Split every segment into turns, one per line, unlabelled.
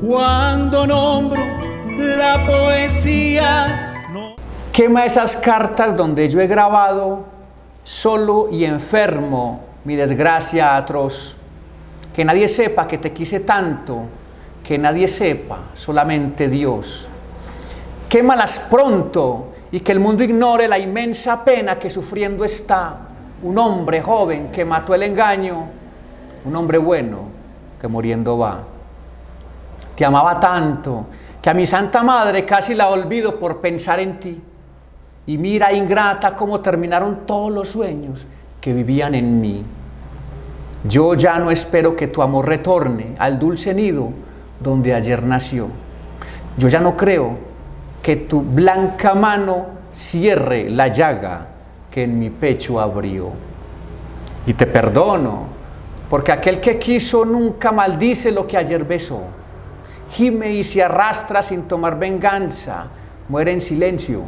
Cuando nombro la poesía, no...
Quema esas cartas donde yo he grabado, solo y enfermo, mi desgracia atroz. Que nadie sepa que te quise tanto, que nadie sepa, solamente Dios. Quémalas pronto y que el mundo ignore la inmensa pena que sufriendo está un hombre joven que mató el engaño, un hombre bueno que muriendo va. Te amaba tanto que a mi santa madre casi la olvido por pensar en ti. Y mira, ingrata, cómo terminaron todos los sueños que vivían en mí. Yo ya no espero que tu amor retorne al dulce nido donde ayer nació. Yo ya no creo que tu blanca mano cierre la llaga que en mi pecho abrió. Y te perdono, porque aquel que quiso nunca maldice lo que ayer besó. Gime y se arrastra sin tomar venganza, muere en silencio,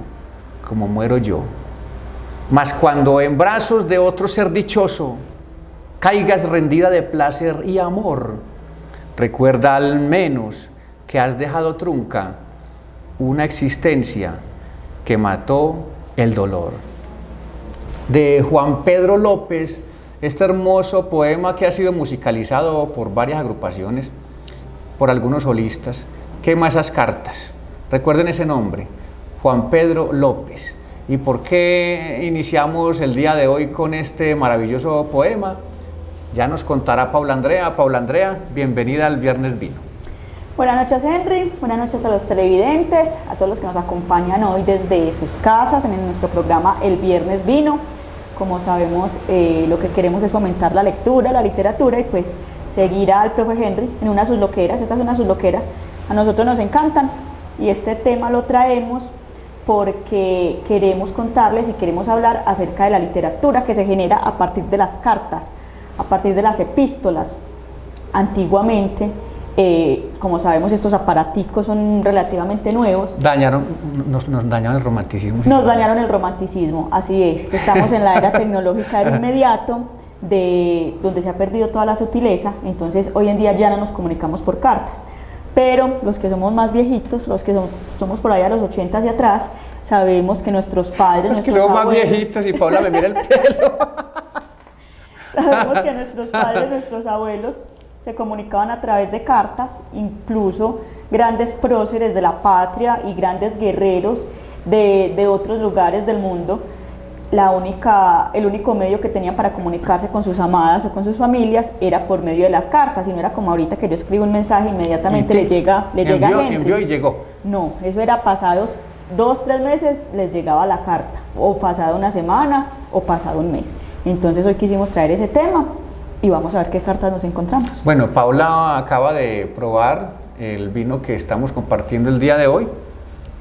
como muero yo. Mas cuando en brazos de otro ser dichoso caigas rendida de placer y amor, recuerda al menos que has dejado trunca una existencia que mató el dolor. De Juan Pedro López, este hermoso poema que ha sido musicalizado por varias agrupaciones, por algunos solistas. Quema esas cartas. Recuerden ese nombre, Juan Pedro López. ¿Y por qué iniciamos el día de hoy con este maravilloso poema? Ya nos contará Paula Andrea. Paula Andrea, bienvenida al Viernes Vino.
Buenas noches, Henry. Buenas noches a los televidentes, a todos los que nos acompañan hoy desde sus casas en nuestro programa El Viernes Vino. Como sabemos, lo que queremos es fomentar la lectura, la literatura y pues seguir al profe Henry en una de sus loqueras. Estas son una de sus loqueras, a nosotros nos encantan y este tema lo traemos porque queremos contarles y queremos hablar acerca de la literatura que se genera a partir de las cartas, a partir de las epístolas. Antiguamente, como sabemos, estos aparaticos son relativamente nuevos.
Nos dañaron el romanticismo.
Nos dañaron el romanticismo, así es. Estamos en la era tecnológica del inmediato, donde se ha perdido toda la sutileza, entonces hoy en día ya no nos comunicamos por cartas. Pero los que somos más viejitos, los que somos por allá a los 80 y atrás, sabemos que nuestros padres...
Los que somos más viejitos y Paula me mira el pelo.
Sabemos que nuestros padres, nuestros abuelos se comunicaban a través de cartas, incluso grandes próceres de la patria y grandes guerreros de otros lugares del mundo. El único medio que tenían para comunicarse con sus amadas o con sus familias era por medio de las cartas, y no era como ahorita que yo escribo un mensaje inmediatamente le llega a Henry.
Envió y llegó.
No, eso era pasados 2-3 meses les llegaba la carta, o pasado una semana o pasado un mes. Entonces hoy quisimos traer ese tema y vamos a ver qué cartas nos encontramos.
Bueno, Paula acaba de probar el vino que estamos compartiendo el día de hoy.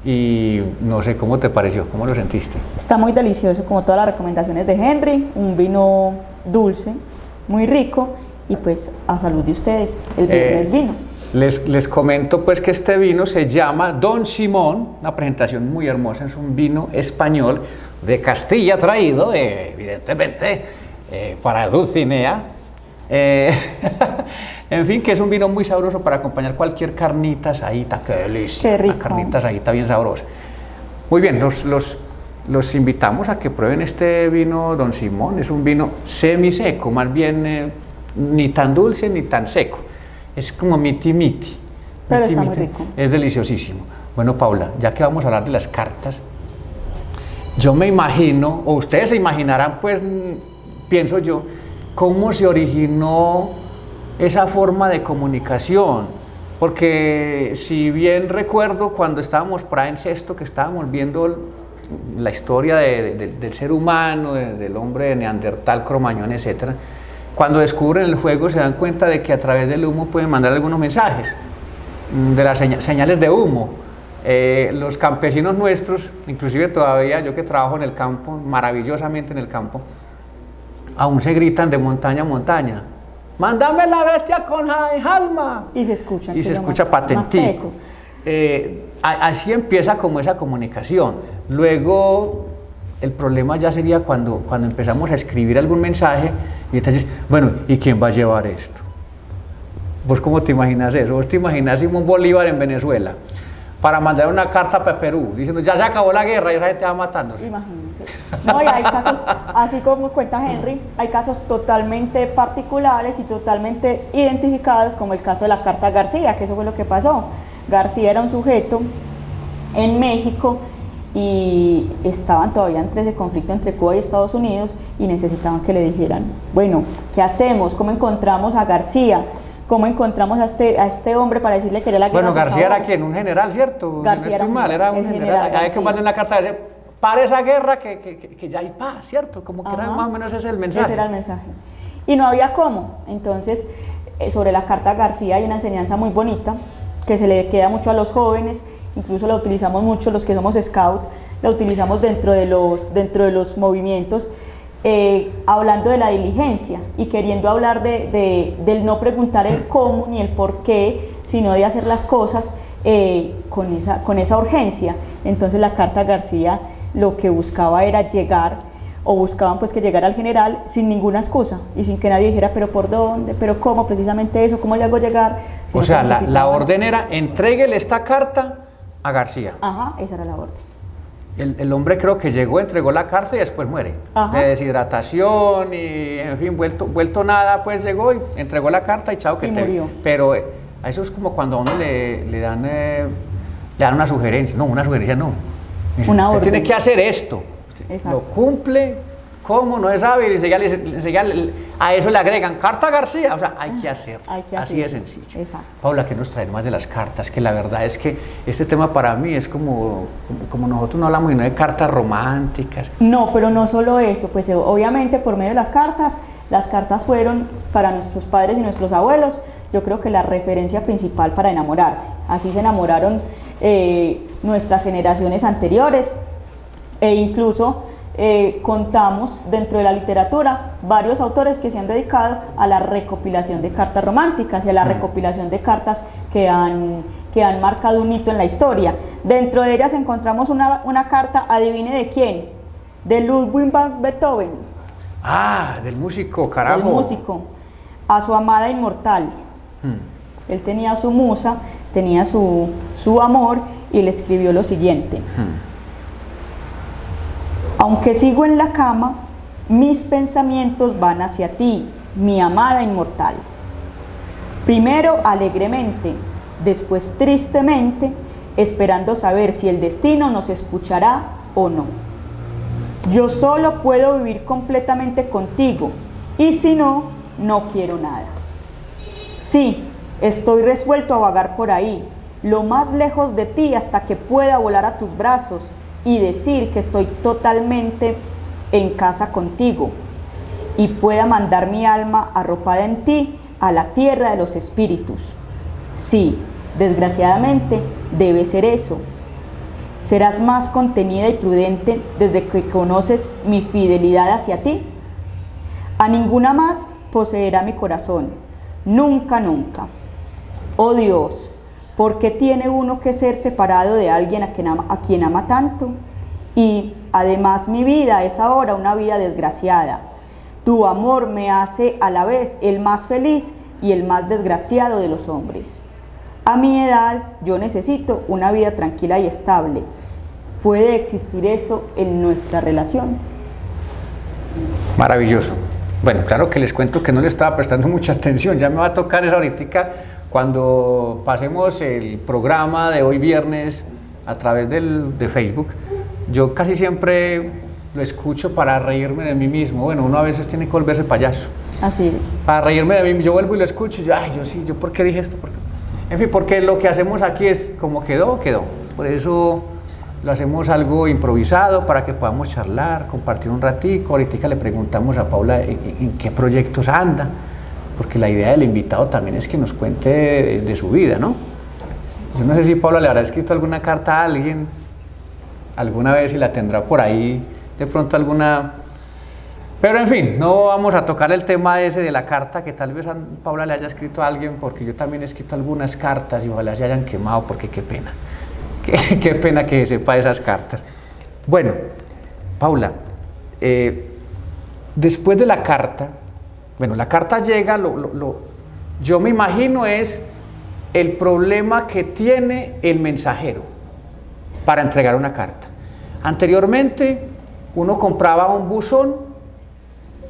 Y no sé, ¿cómo te pareció? ¿Cómo lo sentiste?
Está muy delicioso, como todas las recomendaciones de Henry, un vino dulce, muy rico, y pues a salud de ustedes, el Viernes Vino.
Les comento pues que este vino se llama Don Simón, una presentación muy hermosa, es un vino español de Castilla traído, evidentemente, para Dulcinea. En fin, que es un vino muy sabroso para acompañar cualquier carnita asadita. ¡Qué delicia!
Qué rico.
Una carnita asadita bien sabrosa. Muy bien, los invitamos a que prueben este vino Don Simón. Es un vino semiseco, más bien ni tan dulce ni tan seco. Es como miti-miti.
Pero está muy rico.
Es deliciosísimo. Bueno, Paula, ya que vamos a hablar de las cartas, yo me imagino, o ustedes se imaginarán, pues, pienso yo, cómo se originó esa forma de comunicación, porque si bien recuerdo cuando estábamos por ahí en sexto, que estábamos viendo la historia del ser humano, del hombre de Neandertal, Cromañón, etc., cuando descubren el fuego se dan cuenta de que a través del humo pueden mandar algunos mensajes, de las señales de humo. Los campesinos nuestros, inclusive todavía yo que trabajo en el campo, maravillosamente en el campo, aún se gritan de montaña a montaña: ¡mándame la bestia con alma!
Y se escucha.
Y se escucha patentico. Así empieza como esa comunicación. Luego el problema ya sería cuando empezamos a escribir algún mensaje y entonces, bueno, ¿y quién va a llevar esto? ¿Vos cómo te imaginas eso? ¿Vos te imaginas Simón Bolívar en Venezuela para mandar una carta para Perú diciendo ya se acabó la guerra y esa gente va matándose?
Imagínense. No, y hay casos, así como cuenta Henry, hay casos totalmente particulares y totalmente identificados, como el caso de la Carta García, que eso fue lo que pasó. García era un sujeto en México y estaban todavía entre ese conflicto entre Cuba y Estados Unidos y necesitaban que le dijeran, bueno, ¿qué hacemos? ¿Cómo encontramos a García? ¿Cómo encontramos a este hombre para decirle que era la guerra?
Bueno, García era quien, un general, ¿cierto?
García
si no estoy mal, era un general. Hay que mandar una carta de para esa guerra que ya hay paz, ¿cierto? Como que era más o menos ese es el mensaje.
Ese era el mensaje. Y no había cómo. Entonces, sobre la Carta García hay una enseñanza muy bonita que se le queda mucho a los jóvenes, incluso la utilizamos mucho los que somos scout, la utilizamos dentro de los movimientos, hablando de la diligencia y queriendo hablar del no preguntar el cómo ni el por qué, sino de hacer las cosas con esa urgencia. Entonces la Carta García lo que buscaba era llegar, o buscaban pues que llegara al general sin ninguna excusa y sin que nadie dijera pero por dónde, pero cómo, precisamente eso, cómo le hago llegar.
O sea, la orden era entréguele esta carta a García.
Ajá, esa era la orden.
El hombre creo que llegó, entregó la carta y después muere.
Ajá.
De deshidratación y en fin, vuelto nada, pues llegó y entregó la carta y chao que te
murió.
Pero eso es como cuando a uno le dan una sugerencia. No, una sugerencia no. Dice,
Una
usted
orden.
tiene que hacer esto. Usted lo cumple, ¿cómo? No se sabe. Y a eso le agregan carta García. O sea, hay que hacer. Así de sencillo.
Exacto.
Paula, ¿qué nos traen más de las cartas? Que la verdad es que este tema para mí es como nosotros no hablamos sino de cartas románticas.
No, pero no solo eso, pues obviamente por medio de las cartas fueron para nuestros padres y nuestros abuelos, yo creo que la referencia principal para enamorarse. Así se enamoraron nuestras generaciones anteriores e incluso contamos dentro de la literatura varios autores que se han dedicado a la recopilación de cartas románticas y a la recopilación de cartas que han marcado un hito en la historia. Dentro de ellas encontramos una carta, adivine de quién, de Ludwig van Beethoven.
Ah, del músico, carajo.
Del músico, a su amada inmortal. Él tenía su musa, tenía su amor y le escribió lo siguiente. Aunque sigo en la cama, mis pensamientos van hacia ti, mi amada inmortal. Primero alegremente, después tristemente, esperando saber si el destino nos escuchará o no. Yo solo puedo vivir completamente contigo, y si no, no quiero nada. Sí, estoy resuelto a vagar por ahí, lo más lejos de ti hasta que pueda volar a tus brazos y decir que estoy totalmente en casa contigo y pueda mandar mi alma arropada en ti a la tierra de los espíritus. Sí, desgraciadamente debe ser eso. ¿Serás más contenida y prudente desde que conoces mi fidelidad hacia ti? A ninguna más poseerá mi corazón, nunca, nunca. Oh Dios, ¿por qué tiene uno que ser separado de alguien a quien ama tanto? Y además mi vida es ahora una vida desgraciada. Tu amor me hace a la vez el más feliz y el más desgraciado de los hombres. A mi edad yo necesito una vida tranquila y estable. ¿Puede existir eso en nuestra relación?
Maravilloso. Bueno, claro que les cuento que no le estaba prestando mucha atención, ya me va a tocar eso ahorita cuando pasemos el programa de hoy viernes a través de Facebook. Yo casi siempre lo escucho para reírme de mí mismo. Bueno, uno a veces tiene que volverse payaso.
Así es.
Para reírme de mí, yo vuelvo y lo escucho y yo ¿por qué dije esto? En fin, porque lo que hacemos aquí es como quedó. Por eso lo hacemos algo improvisado para que podamos charlar, compartir un ratico. Ahorita le preguntamos a Paula en qué proyectos anda, porque la idea del invitado también es que nos cuente de su vida, ¿no? Yo no sé si Paula le habrá escrito alguna carta a alguien alguna vez y la tendrá por ahí, de pronto alguna... Pero en fin, no vamos a tocar el tema ese de la carta, que tal vez a Paula le haya escrito a alguien, porque yo también he escrito algunas cartas y ojalá se hayan quemado, porque qué pena. Qué pena que sepa esas cartas. Bueno, Paula, después de la carta, bueno, la carta llega, yo me imagino es el problema que tiene el mensajero para entregar una carta. Anteriormente uno compraba un buzón,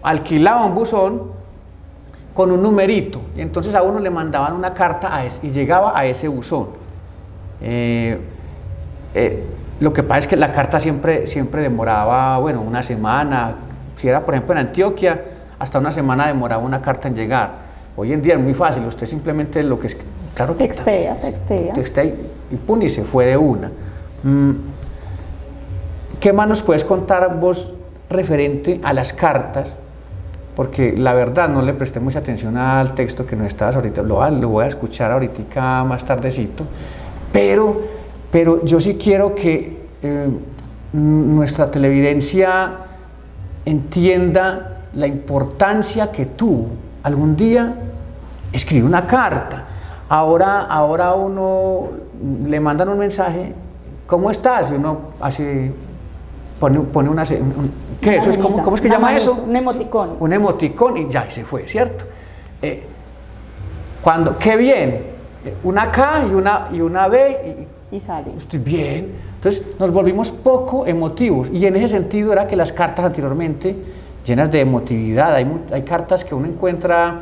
alquilaba un buzón con un numerito y entonces a uno le mandaban una carta y llegaba a ese buzón. Lo que pasa es que la carta siempre demoraba, bueno, una semana. Si era por ejemplo en Antioquia, hasta una semana demoraba una carta en llegar. Hoy en día es muy fácil, usted simplemente lo que es, claro, textea y pum, y se fue de una. ¿Qué más nos puedes contar vos referente a las cartas? Porque la verdad no le presté mucha atención al texto que nos estabas ahorita, lo voy a escuchar ahorita más tardecito, pero yo sí quiero que nuestra televidencia entienda la importancia que tú algún día escribes una carta. Ahora uno le mandan un mensaje, ¿cómo estás? Y uno así pone una ¿qué? Eso es ¿cómo es que llama eso?
Un emoticón.
Un emoticón y ya, y se fue, ¿cierto? ¡Qué bien! Una K y una B
y sale.
Estoy bien. Entonces nos volvimos poco emotivos y en ese sentido era que las cartas anteriormente llenas de emotividad, hay cartas que uno encuentra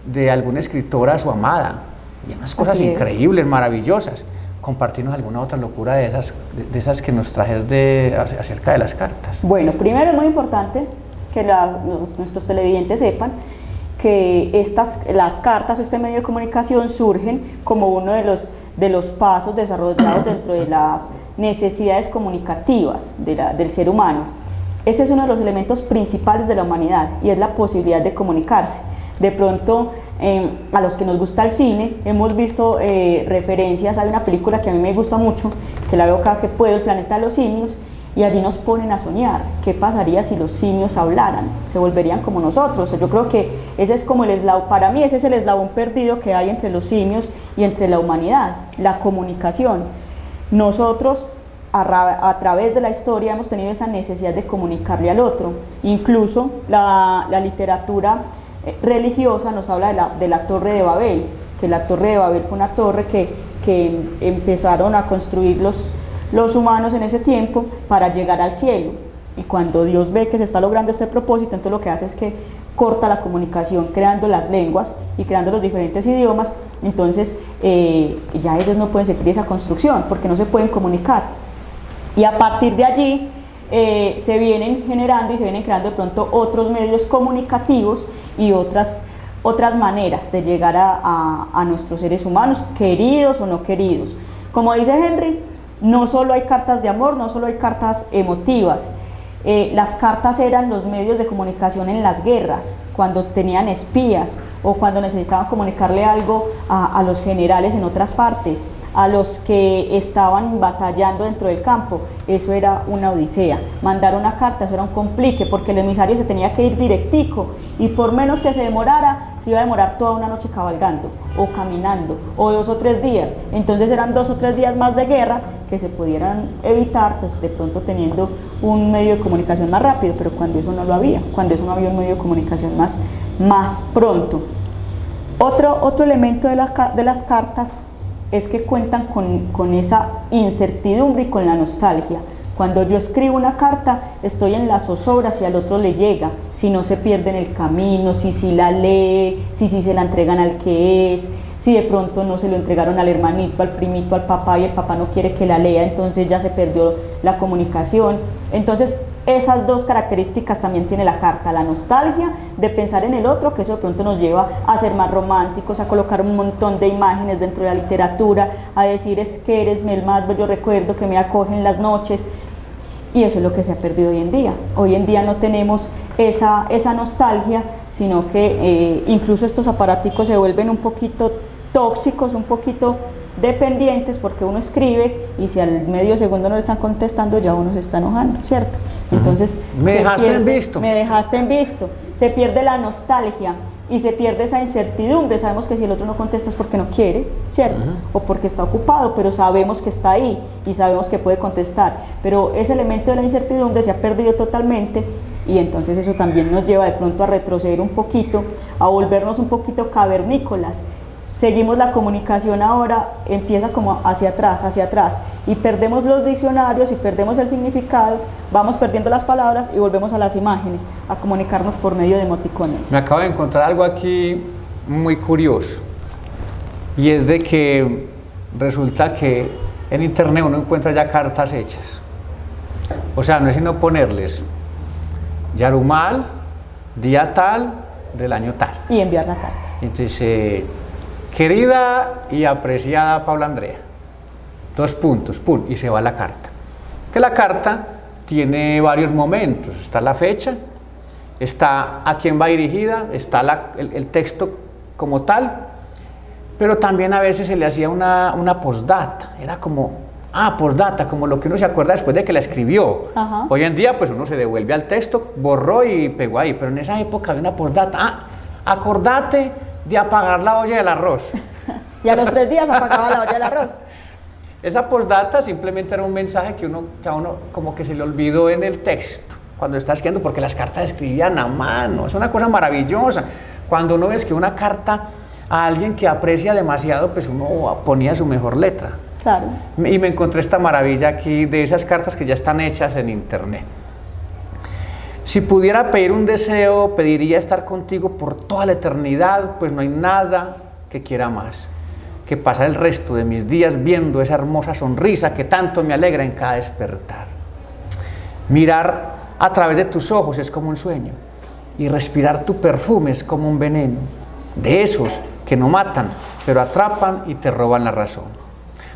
de alguna escritora a su amada y unas cosas increíbles, maravillosas. Compartirnos alguna otra locura de esas que nos trajes acerca de las cartas.
Bueno, primero es muy importante que nuestros televidentes sepan que las cartas o este medio de comunicación surgen como uno de los pasos desarrollados dentro de las necesidades comunicativas del ser humano. Ese es uno de los elementos principales de la humanidad y es la posibilidad de comunicarse. De pronto, a los que nos gusta el cine, hemos visto referencias. Hay una película que a mí me gusta mucho, que la veo cada que puedo, El planeta de los simios, y allí nos ponen a soñar. ¿Qué pasaría si los simios hablaran? ¿Se volverían como nosotros? Yo creo que ese es como el eslabón, para mí ese es el eslabón perdido que hay entre los simios y entre la humanidad, la comunicación. Nosotros, a través de la historia, hemos tenido esa necesidad de comunicarle al otro. Incluso la literatura religiosa nos habla de la Torre de Babel, que la Torre de Babel fue una torre que empezaron a construir los humanos en ese tiempo para llegar al cielo, y cuando Dios ve que se está logrando este propósito, entonces lo que hace es que corta la comunicación creando las lenguas y creando los diferentes idiomas. Entonces ya ellos no pueden seguir esa construcción porque no se pueden comunicar, y a partir de allí se vienen generando y se vienen creando de pronto otros medios comunicativos y otras maneras de llegar a nuestros seres humanos, queridos o no queridos. Como dice Henry, no solo hay cartas de amor, no solo hay cartas emotivas. Las cartas eran los medios de comunicación en las guerras, cuando tenían espías o cuando necesitaban comunicarle algo a los generales en otras partes, a los que estaban batallando dentro del campo. Eso era una odisea. Mandar una carta, eso era un complique, porque el emisario se tenía que ir directico, y por menos que se demorara, se iba a demorar toda una noche cabalgando o caminando, o 2 o 3 días. Entonces eran 2 o 3 días más de guerra que se pudieran evitar, pues de pronto teniendo un medio de comunicación más rápido, pero cuando eso no lo había, cuando eso no había un medio de comunicación más pronto. Otro elemento de las cartas es que cuentan con esa incertidumbre y con la nostalgia. Cuando yo escribo una carta, estoy en la zozobra si al otro le llega, si no se pierde en el camino, si la lee, si se la entregan al que es, si de pronto no se lo entregaron al hermanito, al primito, al papá, y el papá no quiere que la lea, entonces ya se perdió la comunicación. Entonces esas dos características también tiene la carta: la nostalgia de pensar en el otro, que eso de pronto nos lleva a ser más románticos, a colocar un montón de imágenes dentro de la literatura, a decir es que eres el más bello recuerdo que me acoge en las noches, y eso es lo que se ha perdido hoy en día. Hoy en día no tenemos esa nostalgia, sino que incluso estos aparaticos se vuelven un poquito tóxicos, un poquito dependientes, porque uno escribe y si al medio segundo no le están contestando, ya uno se está enojando, ¿cierto? Entonces
me dejaste en visto.
Se pierde la nostalgia y se pierde esa incertidumbre. Sabemos que si el otro no contesta es porque no quiere, ¿cierto? O porque está ocupado, pero sabemos que está ahí y sabemos que puede contestar. Pero ese elemento de la incertidumbre se ha perdido totalmente, y entonces eso también nos lleva de pronto a retroceder un poquito, a volvernos un poquito cavernícolas. Seguimos la comunicación ahora, empieza como hacia atrás, y perdemos los diccionarios y perdemos el significado, vamos perdiendo las palabras y volvemos a las imágenes, a comunicarnos por medio de emoticones.
Me acabo de encontrar algo aquí muy curioso, y es de que resulta que en internet uno encuentra ya cartas hechas. O sea, no es sino ponerles Yarumal, día tal, del año tal.
Y enviar la carta.
Entonces, querida y apreciada Paula Andrea, 2 puntos, pum, y se va la carta. Que la carta tiene varios momentos, está la fecha, está a quién va dirigida, está el texto como tal, pero también a veces se le hacía una postdata, era como, postdata, como lo que uno se acuerda después de que la escribió.
Ajá.
Hoy en día pues uno se devuelve al texto, borró y pegó ahí, pero en esa época había una postdata, acordate de apagar la olla del arroz.
Y a los 3 días apagaba la olla del arroz.
Esa postdata simplemente era un mensaje que a uno como que se le olvidó en el texto cuando está escribiendo, porque las cartas escribían a mano, es una cosa maravillosa. Cuando uno ve que una carta a alguien que aprecia demasiado, pues uno ponía su mejor letra.
Claro.
Y me encontré esta maravilla aquí de esas cartas que ya están hechas en internet. Si pudiera pedir un deseo, pediría estar contigo por toda la eternidad, pues no hay nada que quiera más que pasar el resto de mis días viendo esa hermosa sonrisa que tanto me alegra en cada despertar. Mirar a través de tus ojos es como un sueño, y respirar tu perfume es como un veneno, de esos que no matan, pero atrapan y te roban la razón.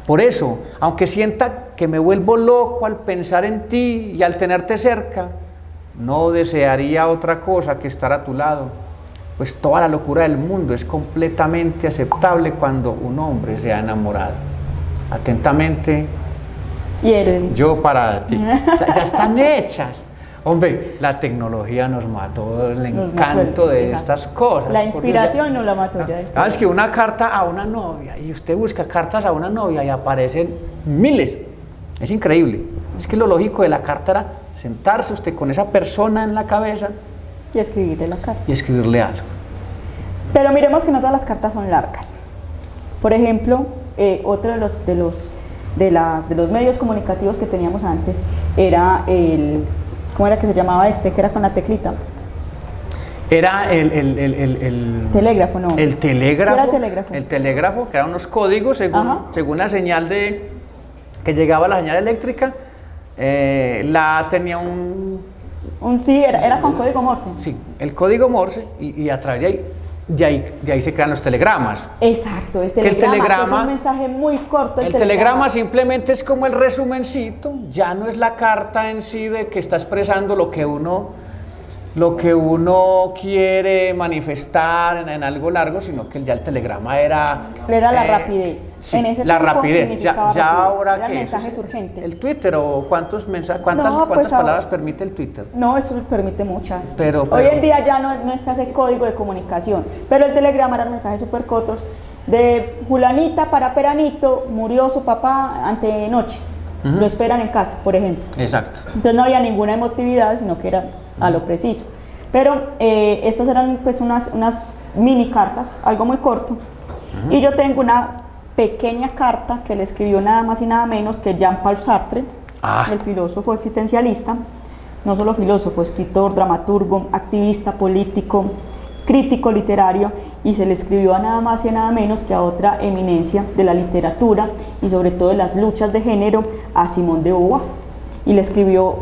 Por eso, aunque sienta que me vuelvo loco al pensar en ti y al tenerte cerca, no desearía otra cosa que estar a tu lado, pues toda la locura del mundo es completamente aceptable cuando un hombre se ha enamorado. Atentamente, yo para ti. O sea, ya están hechas. Hombre, la tecnología nos mató el encanto de estas cosas.
La inspiración no la mató ya.
Es que una carta a una novia, y usted busca cartas a una novia y aparecen miles. Es increíble. Es que lo lógico de la carta era sentarse usted con esa persona en la cabeza
y escribirle la carta.
Y escribirle algo.
Pero miremos que no todas las cartas son largas. Por ejemplo, otro de los medios comunicativos que teníamos antes era ¿cómo era que se llamaba este? Que era con la teclita.
Era el
telégrafo, ¿no?
El telégrafo.
¿Qué era el telégrafo?
El telégrafo, que eran unos códigos según la señal que llegaba a la señal eléctrica. Tenía
sí, era con código Morse.
Sí, el código Morse, y a través de ahí se crean los telegramas.
Exacto, el telegrama es un mensaje muy corto.
El telegrama simplemente es como el resumencito, ya no es la carta en sí de que está expresando lo que uno quiere manifestar en algo largo, sino que ya el telegrama era la
rapidez.
Sí,
en ese
la rapidez. Ya ahora que
mensajes urgentes.
¿El Twitter o cuántas palabras permite el Twitter?
No, eso permite muchas.
Pero
hoy en día ya no está ese código de comunicación, pero el telegrama eran mensajes súper cortos de Julanita para Peranito, murió su papá antenoche. Lo esperan en casa, por ejemplo.
Exacto.
Entonces no había ninguna emotividad, sino que era a lo preciso. Pero estas eran pues unas mini cartas, algo muy corto. Y yo tengo una pequeña carta que le escribió nada más y nada menos que Jean-Paul Sartre, el filósofo existencialista, no solo filósofo, escritor, dramaturgo, activista, político, crítico literario, y se le escribió a nada más y nada menos que a otra eminencia de la literatura y sobre todo de las luchas de género, a Simone de Beauvoir. Y le escribió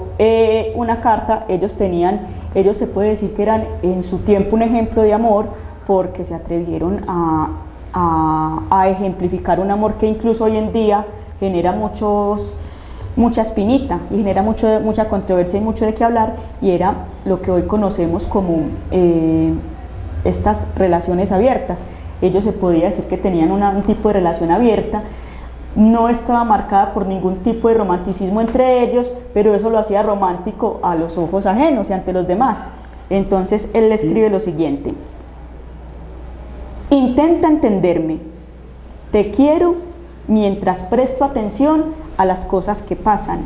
una carta. Ellos se puede decir que eran en su tiempo un ejemplo de amor, porque se atrevieron a ejemplificar un amor que incluso hoy en día genera mucha espinita y genera mucha controversia y mucho de qué hablar, y era lo que hoy conocemos como estas relaciones abiertas. Ellos se podía decir que tenían un tipo de relación abierta, no estaba marcada por ningún tipo de romanticismo entre ellos, pero eso lo hacía romántico a los ojos ajenos y ante los demás. Entonces él le escribe lo siguiente: intenta entenderme, te quiero mientras presto atención a las cosas que pasan.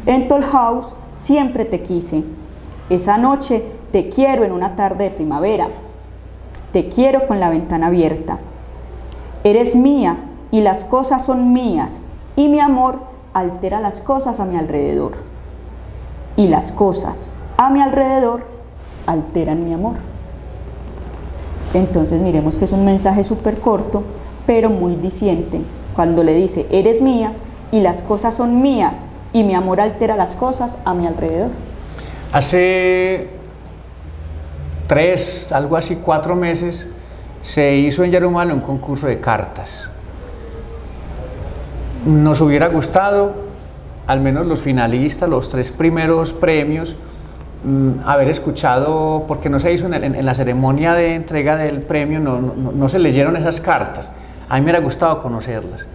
En Toll House siempre te quise, Esa noche te quiero en una tarde de primavera. Te quiero con la ventana abierta. Eres mía y las cosas son mías, y mi amor altera las cosas a mi alrededor. Y las cosas a mi alrededor alteran mi amor. Entonces miremos que es un mensaje súper corto, pero muy diciente. Cuando le dice, eres mía y las cosas son mías, y mi amor altera las cosas a mi alrededor.
Hace 3, algo así, 4 meses, se hizo en Yarumala un concurso de cartas. Nos hubiera gustado, al menos los finalistas, los 3 primeros premios, haber escuchado, porque no se hizo en la ceremonia de entrega del premio, no se leyeron esas cartas. A mí me hubiera gustado conocerlas.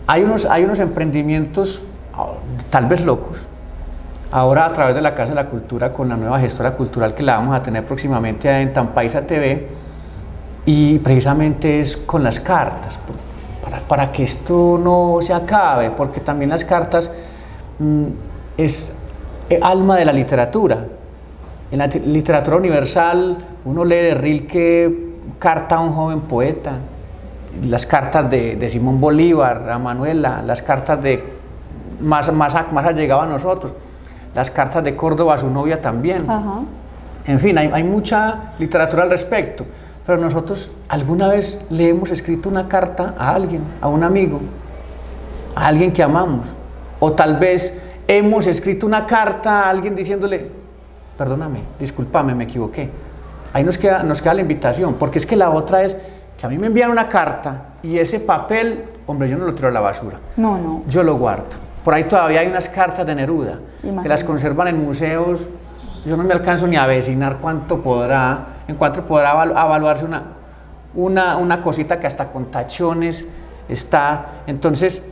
Hay unos emprendimientos, tal vez locos, ahora a través de la Casa de la Cultura, con la nueva gestora cultural que la vamos a tener próximamente en Tampaisa TV, y precisamente es con las cartas, para que esto no se acabe, porque también las cartas es alma de la literatura. En la literatura universal uno lee de Rilke Carta a un joven poeta, las cartas de Simón Bolívar a Manuela, las cartas de más allegado a nosotros, las cartas de Córdoba a su novia también.
Ajá.
En fin, hay mucha literatura al respecto, pero nosotros alguna vez le hemos escrito una carta a alguien, a un amigo, a alguien que amamos, o tal vez hemos escrito una carta a alguien diciéndole, perdóname, discúlpame, me equivoqué. Ahí nos queda la invitación, porque es que la otra es que a mí me envían una carta y ese papel, hombre, yo no lo tiro a la basura.
No.
Yo lo guardo. Por ahí todavía hay unas cartas de Neruda,
Imagínate,
que las conservan en museos. Yo no me alcanzo ni a vecinar en cuánto podrá evaluarse una cosita que hasta con tachones está. Entonces,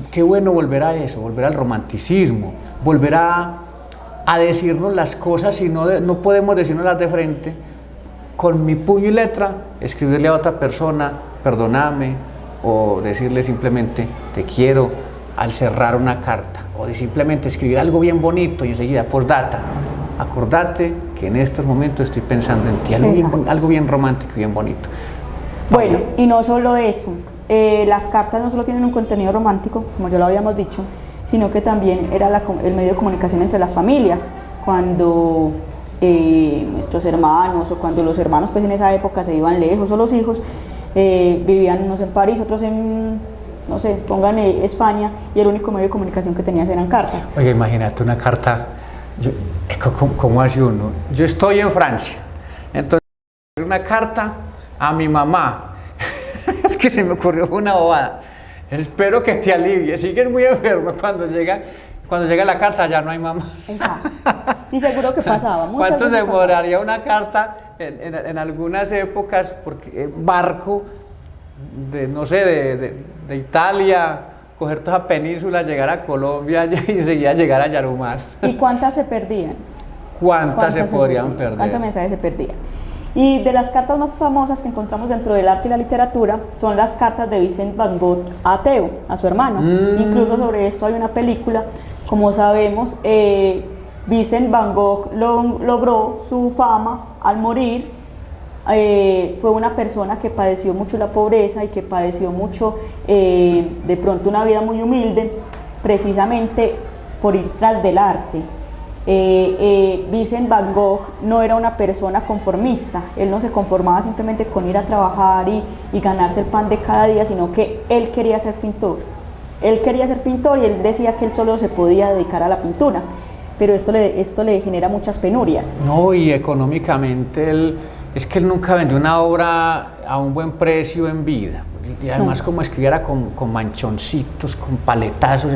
qué bueno volver a eso, volver al romanticismo, volver a decirnos las cosas, y no podemos decirnoslas de frente. Con mi puño y letra, escribirle a otra persona, perdóname, o decirle simplemente, te quiero, al cerrar una carta, o de simplemente escribir algo bien bonito y enseguida, postdata, acordate que en estos momentos estoy pensando en ti, algo bien romántico y bien bonito.
Bueno, y no solo eso, las cartas no solo tienen un contenido romántico, como ya lo habíamos dicho, sino que también era el medio de comunicación entre las familias. Cuando nuestros hermanos, o cuando los hermanos pues en esa época se iban lejos, o los hijos vivían unos en París, otros en, no sé, pongan España, y el único medio de comunicación que tenías eran cartas.
Oye, imagínate una carta, ¿cómo hace uno? Yo estoy en Francia, entonces una carta a mi mamá. Es que se me ocurrió una bobada. Espero que te alivie, sigues muy enfermo. Cuando llega la carta ya no hay mamá.
Exacto. Y seguro que pasaba.
¿Cuánto se demoraría una carta en algunas épocas? Porque barco no sé, de Italia, coger toda esa península, llegar a Colombia y enseguida llegar a Yarumar.
¿Y cuántas se perdían?
¿Cuántas se podrían perder?
¿Cuántos mensajes se perdían? Y de las cartas más famosas que encontramos dentro del arte y la literatura son las cartas de Vincent Van Gogh a Theo, a su hermano. Incluso sobre esto hay una película. Como sabemos, Vincent Van Gogh logró su fama al morir. Fue una persona que padeció mucho la pobreza y que padeció mucho de pronto una vida muy humilde, precisamente por ir tras del arte. Vincent Van Gogh no era una persona conformista, él no se conformaba simplemente con ir a trabajar y ganarse el pan de cada día, sino que él quería ser pintor. Él quería ser pintor y él decía que él solo se podía dedicar a la pintura, pero esto le genera muchas penurias.
No, y económicamente es que él nunca vendió una obra a un buen precio en vida, y además como escribiera con manchoncitos, con paletazos,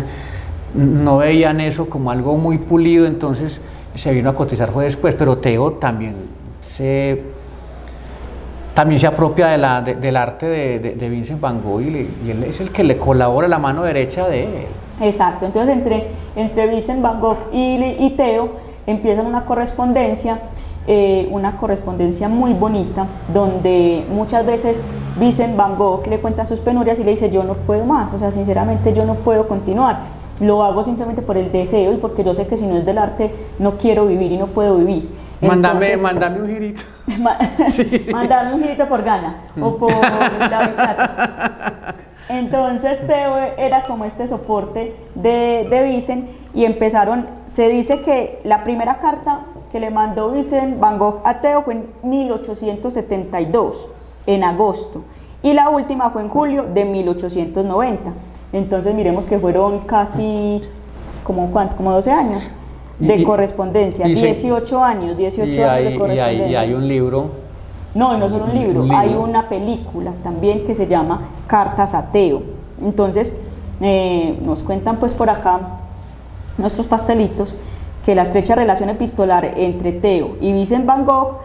no veían eso como algo muy pulido, entonces se vino a cotizar fue después. Pero Theo también se apropia del arte de Vincent Van Gogh, y él es el que le colabora la mano derecha de él.
Exacto, entonces entre Vincent Van Gogh y Theo empiezan una correspondencia muy bonita, donde muchas veces Vincent Van Gogh le cuenta sus penurias y le dice, yo no puedo más, o sea, sinceramente yo no puedo continuar. lo hago simplemente por el deseo y porque yo sé que si no es del arte no quiero vivir y no puedo vivir.
Mándame un girito.
Sí. Mándame un girito por Gana o por David Plata. Entonces Teo era como este soporte de Vincent y empezaron, se dice que la primera carta que le mandó Vincent Van Gogh a Teo fue en 1872, en agosto, y la última fue en julio de 1890. Entonces miremos que fueron casi, como 12 años de correspondencia, 18 años de correspondencia.
Y hay un libro.
No, y no solo un libro, hay una película también que se llama Cartas a Teo. Entonces, nos cuentan pues por acá nuestros pastelitos que la estrecha relación epistolar entre Teo y Vincent Van Gogh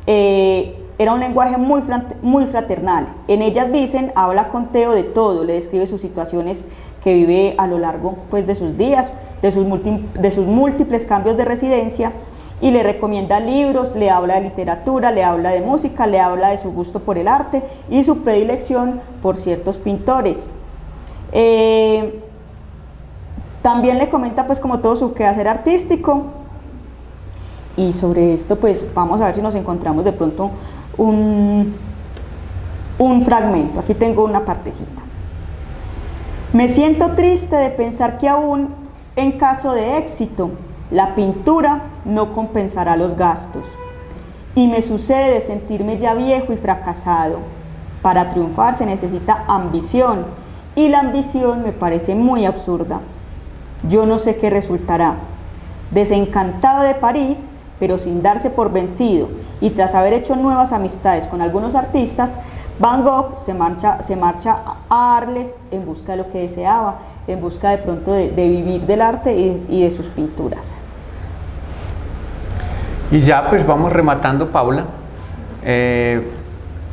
era un lenguaje muy fraternal. En ellas Vincent habla con Teo de todo, le describe sus situaciones que vive a lo largo pues, de sus días, de sus múltiples cambios de residencia, y le recomienda libros, le habla de literatura, le habla de música, le habla de su gusto por el arte y su predilección por ciertos pintores. También le comenta pues como todo su quehacer artístico, y sobre esto pues vamos a ver si nos encontramos de pronto un fragmento. Aquí tengo una partecita. Me siento triste de pensar que aún en caso de éxito la pintura no compensará los gastos, y me sucede de sentirme ya viejo y fracasado. Para triunfar se necesita ambición, y la ambición me parece muy absurda. Yo no sé qué resultará. Desencantado de París, pero sin darse por vencido, y tras haber hecho nuevas amistades con algunos artistas, Van Gogh se marcha a Arles en busca de lo que deseaba, en busca de pronto de vivir del arte y de sus pinturas.
Y ya pues vamos rematando, Paula.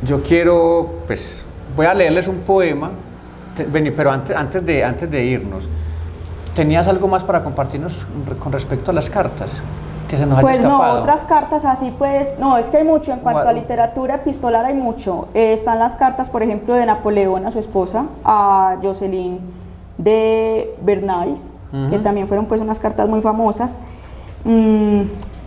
Yo quiero, pues voy a leerles un poema, pero antes de irnos, ¿tenías algo más para compartirnos con respecto a las cartas que se nos haya escapado?
Pues no, otras cartas así pues, no, es que hay mucho, en cuanto a literatura epistolar hay mucho. Están las cartas, por ejemplo, de Napoleón a su esposa, a Jocelyn de Bernays, que también fueron pues unas cartas muy famosas.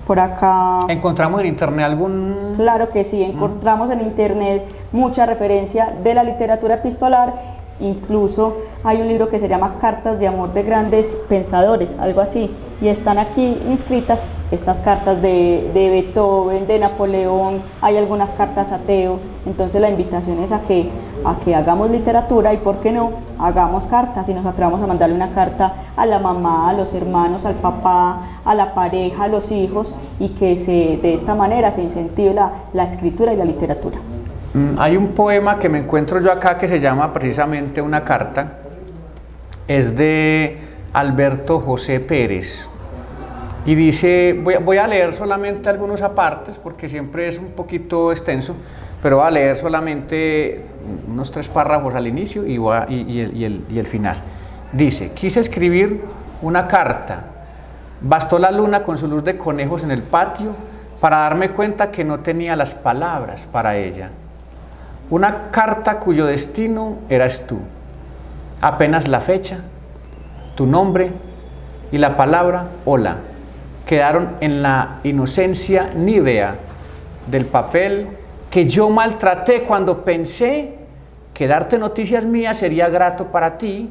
Por acá...
¿Encontramos en internet algún...?
Claro que sí, encontramos en internet mucha referencia de la literatura epistolar. Incluso hay un libro que se llama Cartas de amor de grandes pensadores, algo así, y están aquí inscritas estas cartas de Beethoven, de Napoleón, hay algunas cartas a Teo. Entonces la invitación es a que hagamos literatura y, ¿por qué no?, hagamos cartas y nos atrevamos a mandarle una carta a la mamá, a los hermanos, al papá, a la pareja, a los hijos, y que de esta manera se incentive la escritura y la literatura.
Hay un poema que me encuentro yo acá que se llama precisamente Una carta, es de Alberto José Pérez, y dice, voy a leer solamente algunos apartes porque siempre es un poquito extenso, pero voy a leer solamente unos 3 párrafos al inicio y el final. Dice: quise escribir una carta, bastó la luna con su luz de conejos en el patio para darme cuenta que no tenía las palabras para ella. Una carta cuyo destino eras tú. Apenas la fecha, tu nombre y la palabra hola quedaron en la inocencia nívea del papel que yo maltraté cuando pensé que darte noticias mías sería grato para ti.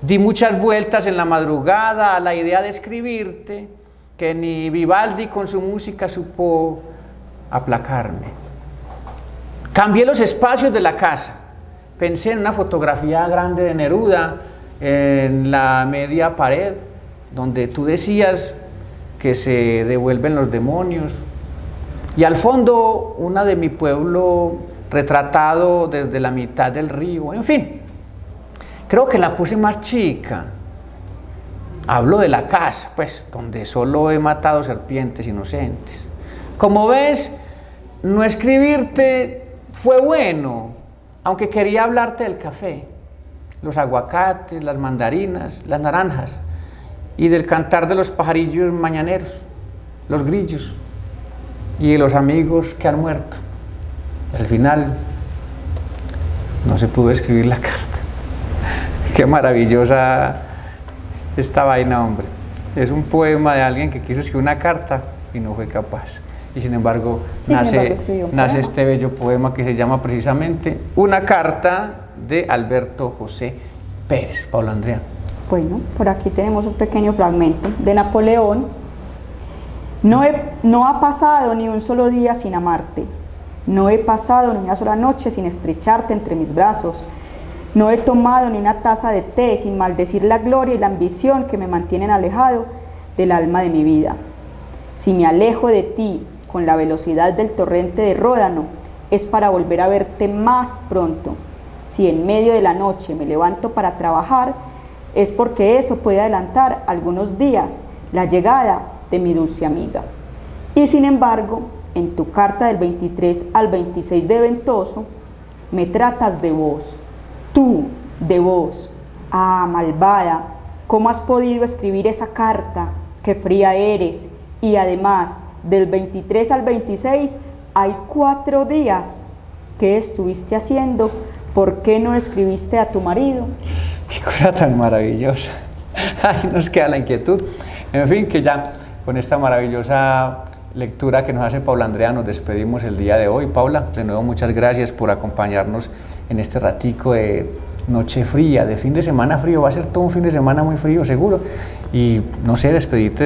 Di muchas vueltas en la madrugada a la idea de escribirte, que ni Vivaldi con su música supo aplacarme. Cambié los espacios de la casa, pensé en una fotografía grande de Neruda en la media pared, donde tú decías que se devuelven los demonios, y al fondo una de mi pueblo retratado desde la mitad del río. En fin, creo que la puse más chica. Hablo de la casa, pues, donde solo he matado serpientes inocentes. Como ves, no escribirte fue bueno, aunque quería hablarte del café, los aguacates, las mandarinas, las naranjas, y del cantar de los pajarillos mañaneros, los grillos, y de los amigos que han muerto. Al final no se pudo escribir la carta. Qué maravillosa esta vaina, hombre. Es un poema de alguien que quiso escribir una carta y no fue capaz. Y sin embargo, nace este bello poema que se llama precisamente Una carta de Alberto José Pérez. Paula Andrea.
Bueno, por aquí tenemos un pequeño fragmento de Napoleón. No ha pasado ni un solo día sin amarte. No he pasado ni una sola noche sin estrecharte entre mis brazos. No he tomado ni una taza de té sin maldecir la gloria y la ambición que me mantienen alejado del alma de mi vida. Si me alejo de ti con la velocidad del torrente de Ródano, es para volver a verte más pronto. Si en medio de la noche me levanto para trabajar, es porque eso puede adelantar algunos días la llegada de mi dulce amiga. Y sin embargo, en tu carta del 23 al 26 de Ventoso, me tratas de vos. Tú, de vos. Ah, malvada, ¿cómo has podido escribir esa carta? Qué fría eres. Y además, del 23 al 26 hay 4 días. ¿Qué estuviste haciendo? ¿Por qué no escribiste a tu marido?
Qué cosa tan maravillosa. Ay, nos queda la inquietud. En fin, que ya con esta maravillosa lectura que nos hace Paula Andrea nos despedimos el día de hoy. Paula, de nuevo muchas gracias por acompañarnos en este ratico de noche fría, de fin de semana frío. Va a ser todo un fin de semana muy frío seguro. Y no sé, despedirte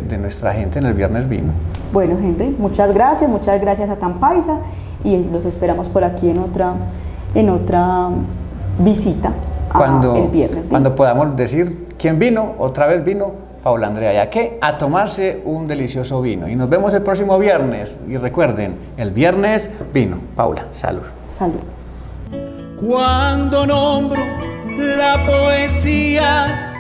de nuestra gente en el Viernes Vino.
Bueno, Henry, muchas gracias a Tampaisa y los esperamos por aquí en otra visita el Viernes Vino.
Cuando podamos decir quién vino, otra vez vino Paula Andrea, ya que a tomarse un delicioso vino. Y nos vemos el próximo viernes. Y recuerden, el Viernes Vino. Paula, salud.
Salud.
Cuando nombro la poesía